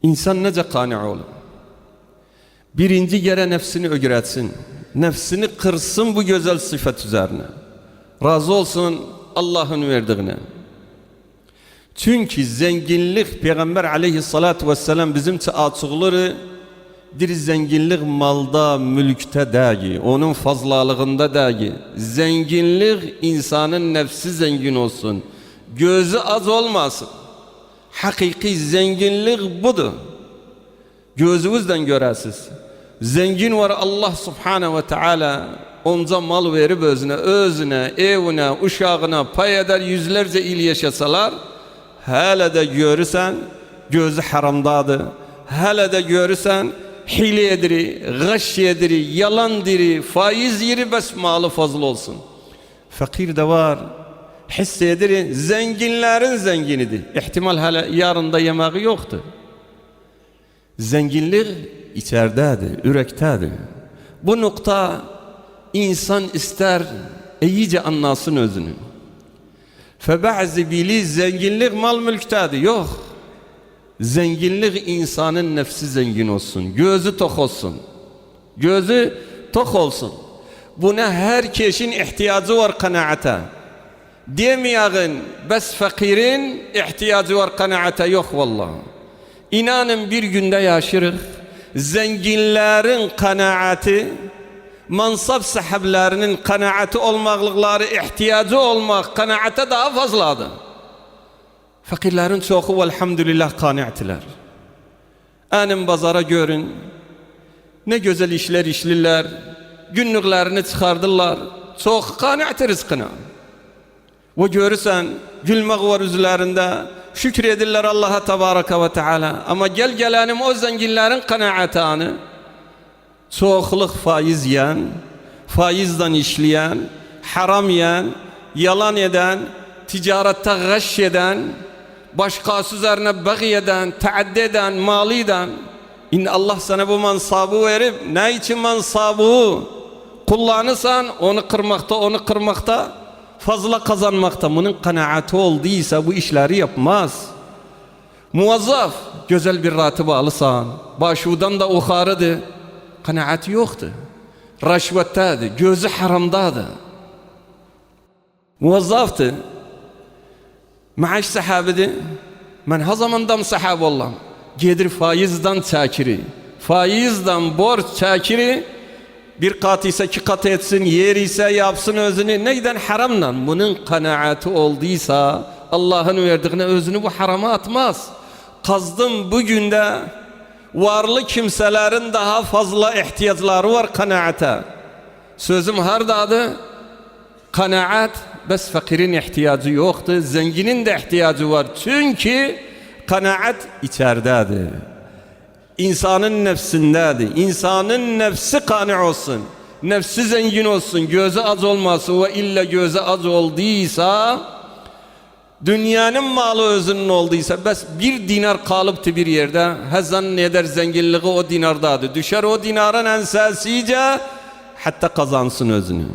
İnsan nece kani olur? Birinci kere nefsini öğretsin. Nefsini kırsın bu güzel sıfat üzerine. Razı olsun Allah'ın verdiğine. Çünkü zenginlik Peygamber aleyhissalatu vesselam bizimce açıkları bir zenginlik malda, mülkte değil, onun fazlalığında değil. Zenginlik insanın nefsi zengin olsun, gözü az olmasın. Hakiki zenginlik budur. Gözünüzden görəsiz. Zengin var Allah subhanahu ve teala onca mal verip özüne, evine, uşağına pay eder, yüzlerce il yaşasalar, hele de görürsen gözü haramdadır. Hele de görürsen hile ediri, gış ediri, yalan diri, faiz yeri bes malı fazla olsun. Fakir de var, hissedir, zenginlerin zenginidir. İhtimal hala yarında yemeği yoktu. Zenginlik içeridedir, yürektedir. Bu nokta insan ister iyice anlasın özünü. Feba'zi bili zenginlik mal mülktedir. Yok. Zenginlik insanın nefsi zengin olsun. Gözü tok olsun. Gözü tok olsun. Buna herkesin ihtiyacı var kanaate. Demeyin bes fakirin ihtiyacı var kanaate. Yok vallahi. İnanın bir günde yaşırıq. Zenginlerin kanaati, mansab sahiblerinin kanaati olmaklıkları, ihtiyacı olmak kanaate daha fazladır. Fakirlerin çoğu elhamdülillah kanaatler. Anın bazara görün, ne güzel işler işliler, günlüklerini çıkardılar, çok kanaat rızkına. Ve görürsen gülmek var üzerlerinde, şükredirler Allah'a tebaraka ve teala. Ama gelenim o zenginlerin kanaatını, çoğuluk faiz yiyen, faizden işleyen, haram yiyen, yalan eden, ticarette gış eden, başkası üzerine bağ eden, taaddi eden, mali eden. Allah sana bu mansabı verip, ne için mansabı kullanırsan onu kırmakta, fazla kazanmakta. Bunun kanaati olduysa bu işleri yapmaz. Muvazzaf güzel bir ratibe alırsan, başudan da ukarıdır, kanaati yoktur. Raşvettedir, gözü haramdadır. Muvazzaftır. Maaş sahabidir. Ben ha zamandam sahab olam. Gedir faizden çakiri. Faizden borç çakiri. Bir kat ise iki kat etsin, yer ise yapsın özünü. Neyden haramdan? Bunun kanaati olduysa Allah'ın verdiğine özünü bu harama atmaz. Kazdım bugün de varlı kimselerin daha fazla ihtiyaçları var kanaate. Sözüm hardadır. Kanaat bes fakirin ihtiyacı yoktur. Zenginin de ihtiyacı var. Çünkü kanaat içeridedir. İnsanın nefsindedir. İnsanın nefsi kani olsun. Nefsi zengin olsun. Gözü az olmasın ve illa gözü az olduysa, dünyanın malı özünün olduysa, bes bir dinar kalıptı bir yerde. Hazan eder zenginliği o dinardadır. Düşer o dinarın ensesice hatta kazansın özünü.